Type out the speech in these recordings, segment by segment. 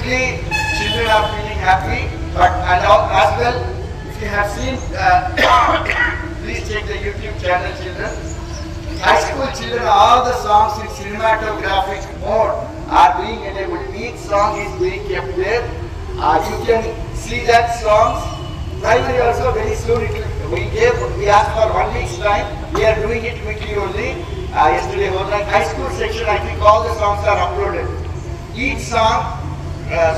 Absolutely, children are feeling happy, but and as well, if you have seen, please check the YouTube channel, children. High school children, all the songs in cinematographic mode are being enabled. Each song is being kept there. You can see that songs. Primary also very soon. We asked for 1 week's time. We are doing it quickly only. Yesterday whole night. High school section, I think all the songs are uploaded. Each song,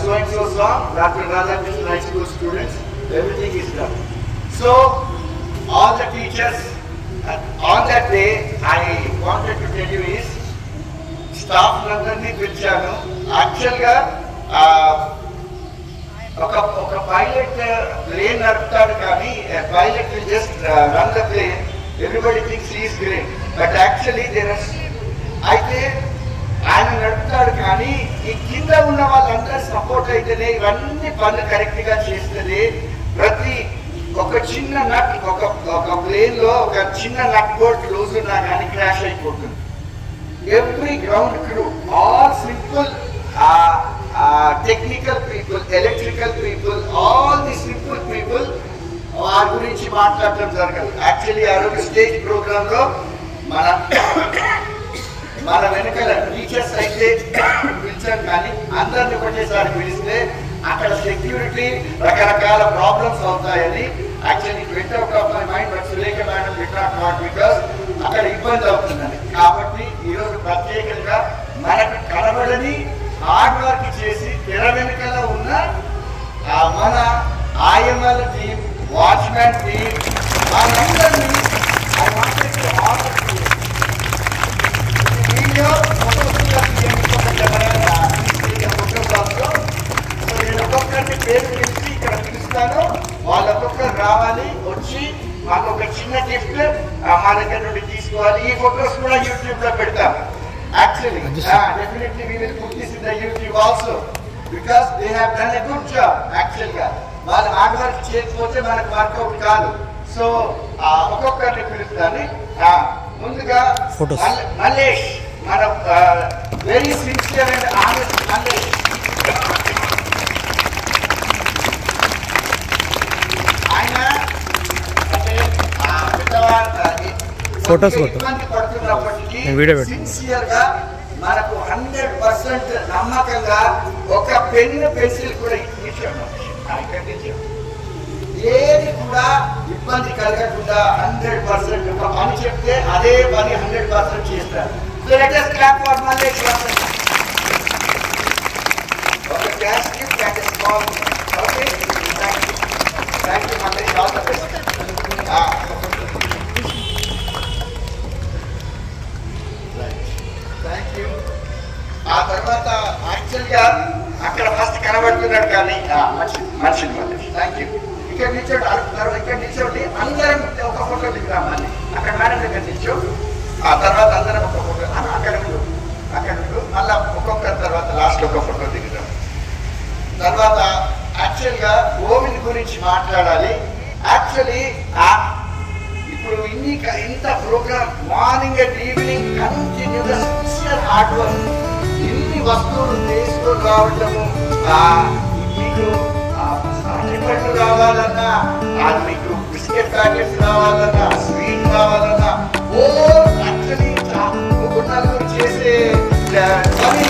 so and so song, Dr. Radhakrishnan high school students, everything is done. So all the teachers. On that day, I wanted to tell you is, staff లందరినీ పిలిచాను. యాక్చువల్గా ఒక pilot plane నడుపుతాడు, కానీ pilot will just run the plane. Everybody thinks he is great, but actually అయితే ఆయన నడుపుతాడు, కానీ ఈ కింద ఉన్న వాళ్ళందరూ సపోర్ట్ అయితేనే ఇవన్నీ పనులు కరెక్ట్గా చేస్తుంది. ప్రతి ఒక చిన్న నట్, ఒక ప్లేన్ లో ఒక చిన్న నట్ బోల్ట్ లూజ్ ఉన్నా కానీ క్రాష్ అయిపోతుంది. Every ground crew, all simple technical people, electrical people, all the simple people వారి గురించి మాట్లాడటం జరగదు. యాక్చువల్లీ ఆ రోజు స్టేజ్ ప్రోగ్రామ్ లో మన వెనకాల టీచర్స్ అయితే పిలిచాం, కానీ అందరిని ఒకటేసారి పిలిస్తే అక్కడ సెక్యూరిటీ రకరకాల ప్రాబ్లమ్స్ అవుతాయని యాక్చువల్లీ వెంట ఒక mind, but Sulekha madam did not want, because అక్కడ ఇబ్బంది అవుతుందని. కాబట్టి ఈరోజు ప్రత్యేకంగా మనకు కనబడని హార్డ్ వర్క్ చేసి తెర వెనుకల ఉన్న మన ఆయమ్మల టీం, వాచ్మ్యాన్ టీం, వాళ్ళందరినీ వీడియో ఒక్కొక్కరిని పేరు పిలిచి ఇక్కడ పిలుస్తాను. వాళ్ళొక్కొక్కరు రావాలి, వచ్చి మాకు ఒక చిన్న గిఫ్ట్ మా దగ్గర నుండి తీసుకోవాలి. ఈ ఫొటోస్ కూడా యూట్యూబ్ లో పెడతాం. Actually, definitely we will put this in the YouTube also, because they have done a good job. Actually, వాళ్ళు హార్డ్ వర్క్ చేయకపోతే మనకు వర్కౌట్ కాదు. సో ఒక్కొక్కరిని పిలుస్తాను. ముందుగా మల్లేష్, మన very sincere and honest Mallesh. ఆయన అంటే ఇబ్బంది పడుతున్నప్పటికీ సిన్సియర్ గా మనకు 100% నమ్మకంగా ఒక పెన్ను పెన్సిల్ కూడా ఇచ్చాము. ఏది కూడా ఇబ్బంది కలగకుండా 100% ఒక పని చెప్తే అదే పని 100% చేస్తారు. So let us clap for Mallesh. ఒక cash gift and small. Okay, thank you Mallesh, all the best. Thank you. ఆ తర్వాత యాక్చువల్గా అక్కడ ఫస్ట్ కనబడుతున్నాడు, కానీ మనిషి థ్యాంక్ యూ. ఇక్కడ నిల్చోండి, ఇక్కడ నిల్చోండి, అందరం ఒక ఫోటో దిగుదాం. మళ్ళీ అక్కడ మేడం దగ్గర నిల్చో, ఆ తర్వాత అందరం ఒక ఫోటో అక్కడ మళ్ళీ ఒక్కొక్కరి తర్వాత లాస్ట్ ఒక ఫోటో దిగుదాం. తర్వాత యాక్చువల్గా గోవింద్ గురించి మాట్లాడాలి. యాక్చువల్లీ ఇప్పుడు ఇంత ప్రోగ్రామ్ మార్నింగ్ అండ్ ఈవినింగ్ కంటిన్యూగా సిన్సియర్ హార్డ్ వర్క్, ఇన్ని వస్తువులు తీసుకొని రావడము, మీకు పట్టు కావాలన్నా, మీకు బిస్కెట్ ప్యాకెట్స్ కావాలన్నా, స్వీట్ కావాలన్నా, యాక్చువల్లీ 3-4 చేసే పని